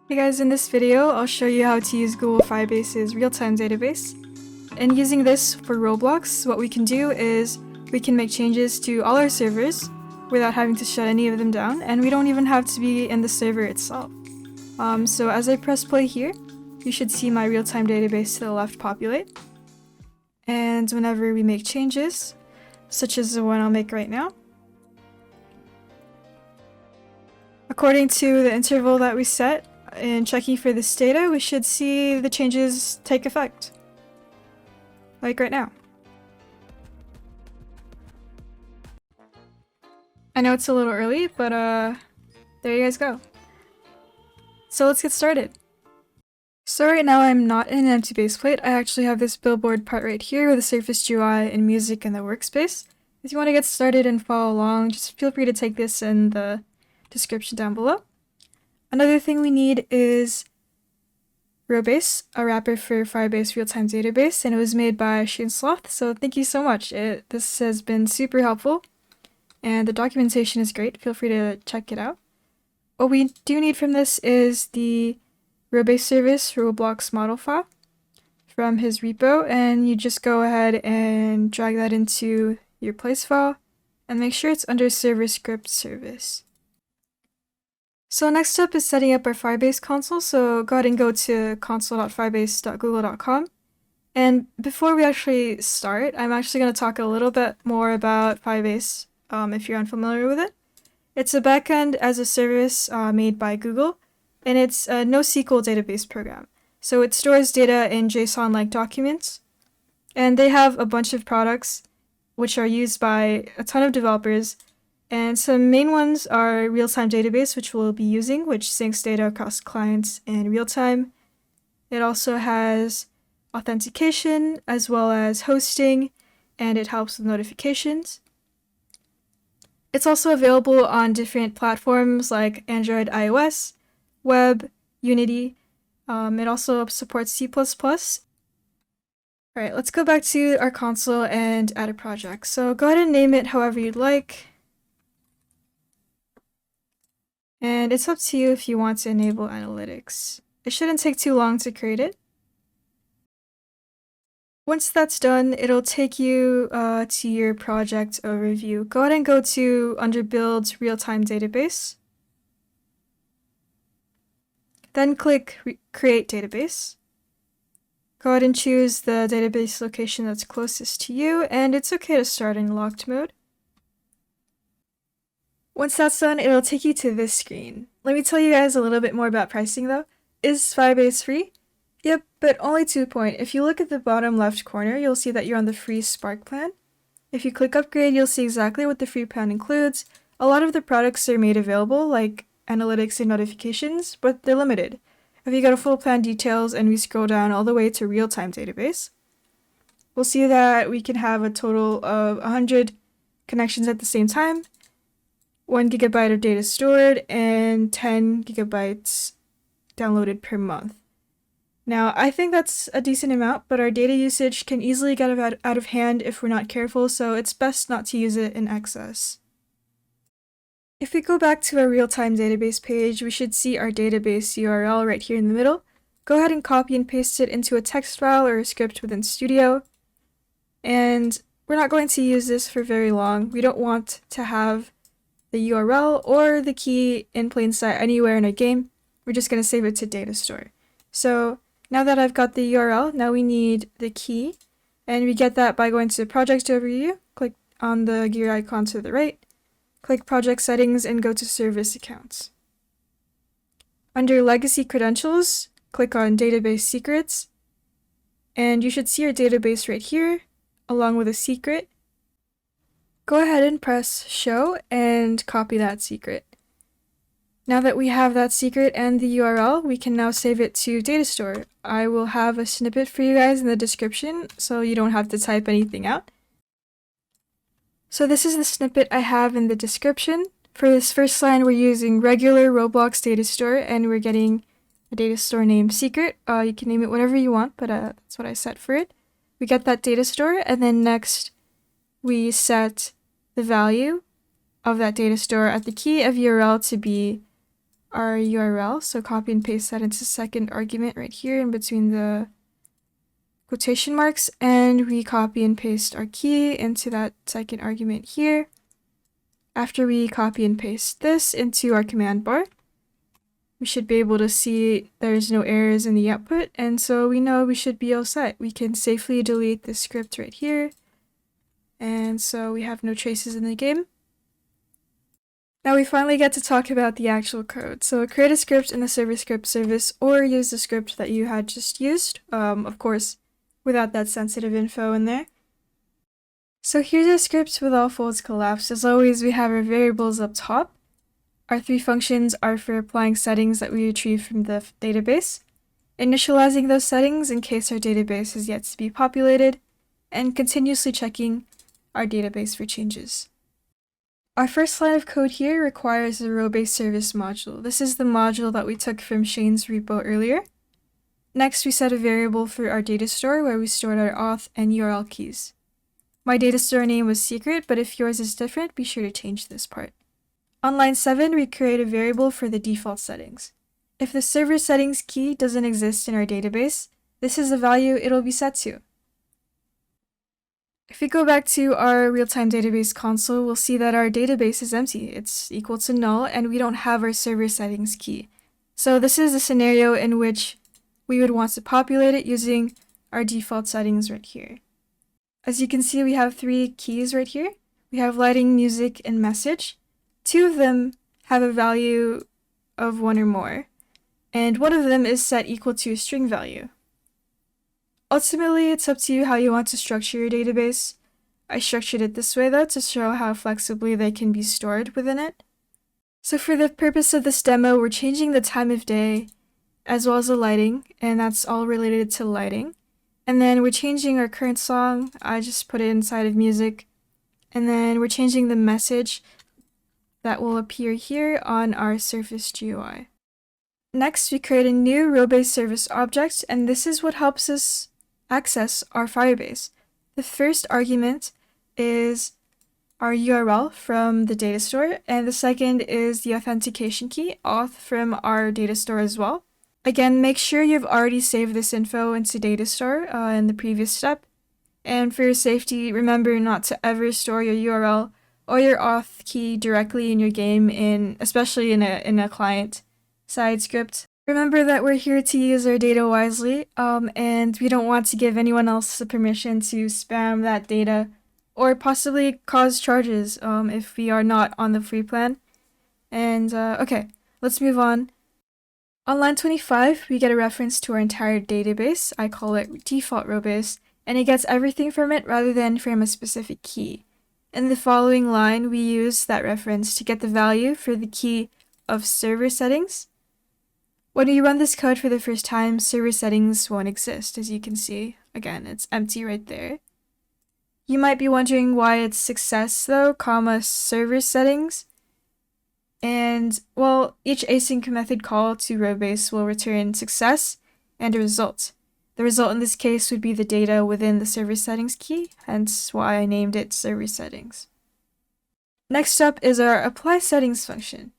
Hey guys, in this video, I'll show you how to use Google Firebase's real-time database. And using this for Roblox, what we can do is we can make changes to all our servers without having to shut any of them down, and we don't even have to be in the server itself. So as I press play here, you should see my real-time database to the left populate. And whenever we make changes, such as the one I'll make right now, according to the interval that we set, in checking for this data, we should see the changes take effect. Like right now. I know it's a little early, but there you guys go. So let's get started. So right now I'm not in an empty base plate. I actually have this billboard part right here with the Surface UI and music in the workspace. If you want to get started and follow along, just feel free to take this in the description down below. Another thing we need is Robase, a wrapper for Firebase real-time database, and it was made by ShaneSloth, so thank you so much. This has been super helpful, and the documentation is great. Feel free to check it out. What we do need from this is the Robase service Roblox model file from his repo, and you just go ahead and drag that into your place file, and make sure it's under server script service. So next up is setting up our Firebase console, so go ahead and go to console.firebase.google.com. And before we actually start, I'm actually going to talk a little bit more about Firebase if you're unfamiliar with it. It's a backend as a service made by Google, and it's a NoSQL database program. So it stores data in JSON-like documents, and they have a bunch of products which are used by a ton of developers. And some main ones are real-time database, which we'll be using, which syncs data across clients in real time. It also has authentication, as well as hosting, and it helps with notifications. It's also available on different platforms like Android, iOS, web, Unity. It also supports C++. Alright, let's go back to our console and add a project. So go ahead and name it however you'd like. And it's up to you if you want to enable analytics. It shouldn't take too long to create it. Once that's done, it'll take you to your project overview. Go ahead and go to under Build Real-Time Database. Then click Create Database. Go ahead and choose the database location that's closest to you, and it's okay to start in locked mode. Once that's done, it'll take you to this screen. Let me tell you guys a little bit more about pricing though. Is Firebase free? Yep, but only to a point. If you look at the bottom left corner, you'll see that you're on the free Spark plan. If you click upgrade, you'll see exactly what the free plan includes. A lot of the products are made available, like analytics and notifications, but they're limited. If you go to full plan details and we scroll down all the way to real-time database, we'll see that we can have a total of 100 connections at the same time, 1 GB of data stored, and 10 GB downloaded per month. Now, I think that's a decent amount, but our data usage can easily get out of hand if we're not careful, so it's best not to use it in excess. If we go back to our real-time database page, we should see our database URL right here in the middle. Go ahead and copy and paste it into a text file or a script within Studio. And we're not going to use this for very long. We don't want to have the URL or the key in plain sight anywhere in a game. We're just going to save it to DataStore. So now that I've got the URL, now we need the key, and we get that by going to Project Overview, click on the gear icon to the right, click Project Settings, and go to Service Accounts. Under Legacy Credentials, click on Database Secrets, and you should see our database right here, along with a secret. Go ahead and press Show and copy that secret. Now that we have that secret and the URL, we can now save it to DataStore. I will have a snippet for you guys in the description, so you don't have to type anything out. So this is the snippet I have in the description. For this first line, we're using regular Roblox DataStore, and we're getting a DataStore name secret. You can name it whatever you want, but that's what I set for it. We get that DataStore, and then next we set the value of that data store at the key of URL to be our URL. So copy and paste that into second argument right here in between the quotation marks, and we copy and paste our key into that second argument here. After we copy and paste this into our command bar, we should be able to see there's no errors in the output, and so we know we should be all set. We can safely delete this script right here, and so we have no traces in the game. Now we finally get to talk about the actual code. So create a script in the server script service, or use the script that you had just used, of course, without that sensitive info in there. So here's our script with all folds collapsed. As always, we have our variables up top. Our 3 functions are for applying settings that we retrieve from the database, initializing those settings in case our database is yet to be populated, and continuously checking our database for changes. Our first line of code here requires the Robase service module. This is the module that we took from Shane's repo earlier. Next, we set a variable for our DataStore where we stored our auth and URL keys. My DataStore name was secret, but if yours is different, be sure to change this part. On line 7, we create a variable for the default settings. If the server settings key doesn't exist in our database, this is the value it'll be set to. If we go back to our real-time database console, we'll see that our database is empty. It's equal to null, and we don't have our server settings key. So this is a scenario in which we would want to populate it using our default settings right here. As you can see, we have 3 keys right here. We have lighting, music, and message. 2 of them have a value of 1 or more, and 1 of them is set equal to a string value. Ultimately, it's up to you how you want to structure your database. I structured it this way though to show how flexibly they can be stored within it. So for the purpose of this demo, we're changing the time of day as well as the lighting, and that's all related to lighting. And then we're changing our current song. I just put it inside of music. And then we're changing the message that will appear here on our Surface GUI. Next, we create a new Robase service object, and this is what helps us access our Firebase. The first argument is our URL from the DataStore, and the second is the authentication key, auth, from our DataStore as well. Again, make sure you've already saved this info into DataStore in the previous step. And for your safety, remember not to ever store your URL or your auth key directly in your game, especially in a client-side script. Remember that we're here to use our data wisely, and we don't want to give anyone else the permission to spam that data or possibly cause charges if we are not on the free plan. And okay, let's move on. On line 25, we get a reference to our entire database. I call it default Robase, and it gets everything from it rather than from a specific key. In the following line, we use that reference to get the value for the key of server settings. When you run this code for the first time, server settings won't exist, as you can see. Again, it's empty right there. You might be wondering why it's success though, server settings. And, well, each async method call to Robase will return success and a result. The result in this case would be the data within the server settings key, hence why I named it server settings. Next up is our applySettings function.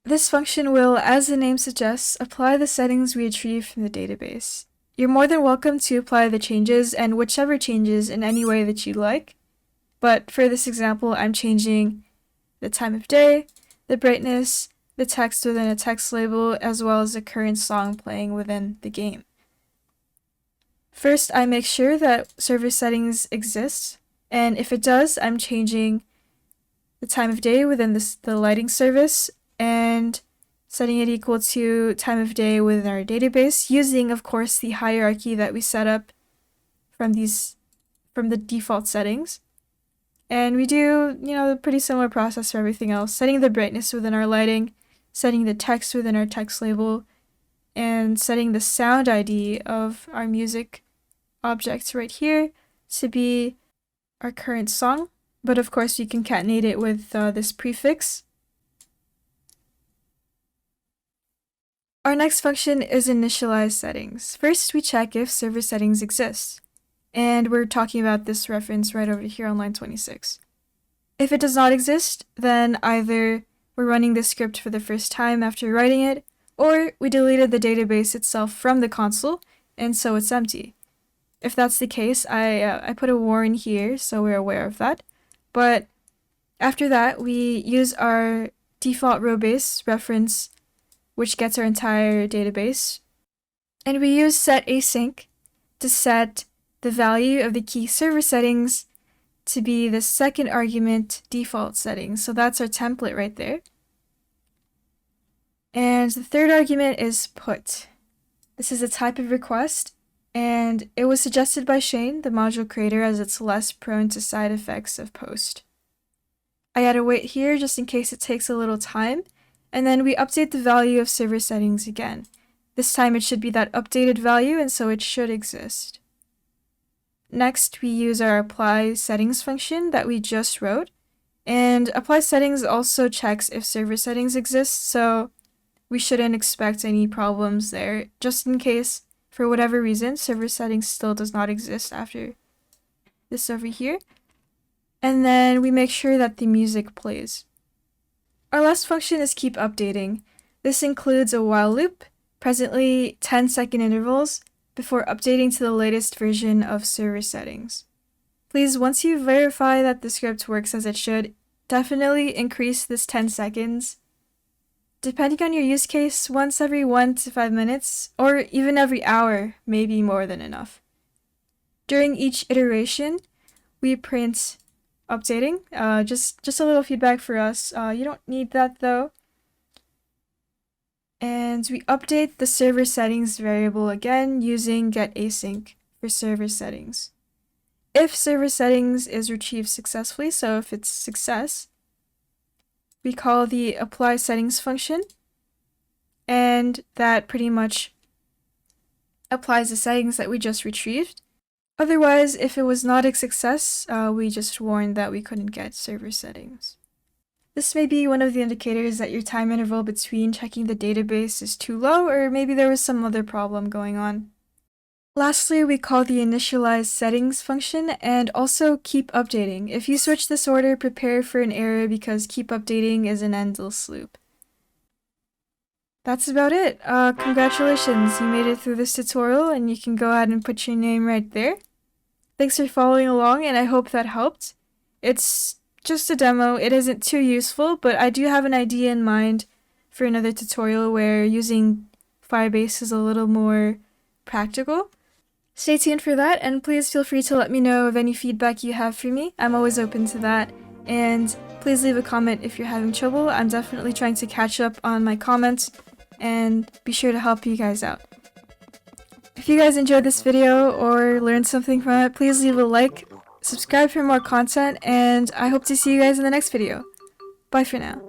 This function will, as the name suggests, apply the settings we retrieve from the database. You're more than welcome to apply the changes and whichever changes in any way that you like, but for this example, I'm changing the time of day, the brightness, the text within a text label, as well as the current song playing within the game. First, I make sure that server settings exist, and if it does, I'm changing the time of day within the lighting service and setting it equal to time of day within our database, using, of course, the hierarchy that we set up from the default settings. And we do, a pretty similar process for everything else, setting the brightness within our lighting, setting the text within our text label, and setting the sound ID of our music object right here to be our current song. But of course, you concatenate it with this prefix. Our next function is initializeSettings. First, we check if server settings exist. And we're talking about this reference right over here on line 26. If it does not exist, then either we're running the script for the first time after writing it, or we deleted the database itself from the console, and so it's empty. If that's the case, I put a warn here so we're aware of that. But after that, we use our default Robase reference, which gets our entire database. And we use setAsync to set the value of the key server settings to be the second argument default settings. So that's our template right there. And the third argument is put. This is a type of request, and it was suggested by Shane, the module creator, as it's less prone to side effects of post. I add a wait here just in case it takes a little time, and then we update the value of server settings again. This time it should be that updated value, and so it should exist. Next, we use our applySettings function that we just wrote, and applySettings also checks if server settings exist, so we shouldn't expect any problems there, just in case, for whatever reason, server settings still does not exist after this over here. And then we make sure that the music plays. Our last function is keepUpdating. This includes a while loop, presently 10-second intervals, before updating to the latest version of server settings. Please, once you verify that the script works as it should, definitely increase this 10 seconds. Depending on your use case, once every 1 to 5 minutes, or even every hour may be more than enough. During each iteration, we print updating. Just a little feedback for us. You don't need that though. And we update the server settings variable again using getAsync for server settings. If server settings is retrieved successfully, so if it's success, we call the applySettings function, and that pretty much applies the settings that we just retrieved. Otherwise, if it was not a success, we just warned that we couldn't get server settings. This may be one of the indicators that your time interval between checking the database is too low, or maybe there was some other problem going on. Lastly, we call the initializeSettings function and also keepUpdating. If you switch this order, prepare for an error because keepUpdating is an endless loop. That's about it. Congratulations, you made it through this tutorial and you can go ahead and put your name right there. Thanks for following along and I hope that helped. It's just a demo, it isn't too useful, but I do have an idea in mind for another tutorial where using Firebase is a little more practical. Stay tuned for that, and please feel free to let me know of any feedback you have for me. I'm always open to that, and please leave a comment if you're having trouble. I'm definitely trying to catch up on my comments, and be sure to help you guys out. If you guys enjoyed this video or learned something from it, please leave a like, subscribe for more content, and I hope to see you guys in the next video. Bye for now.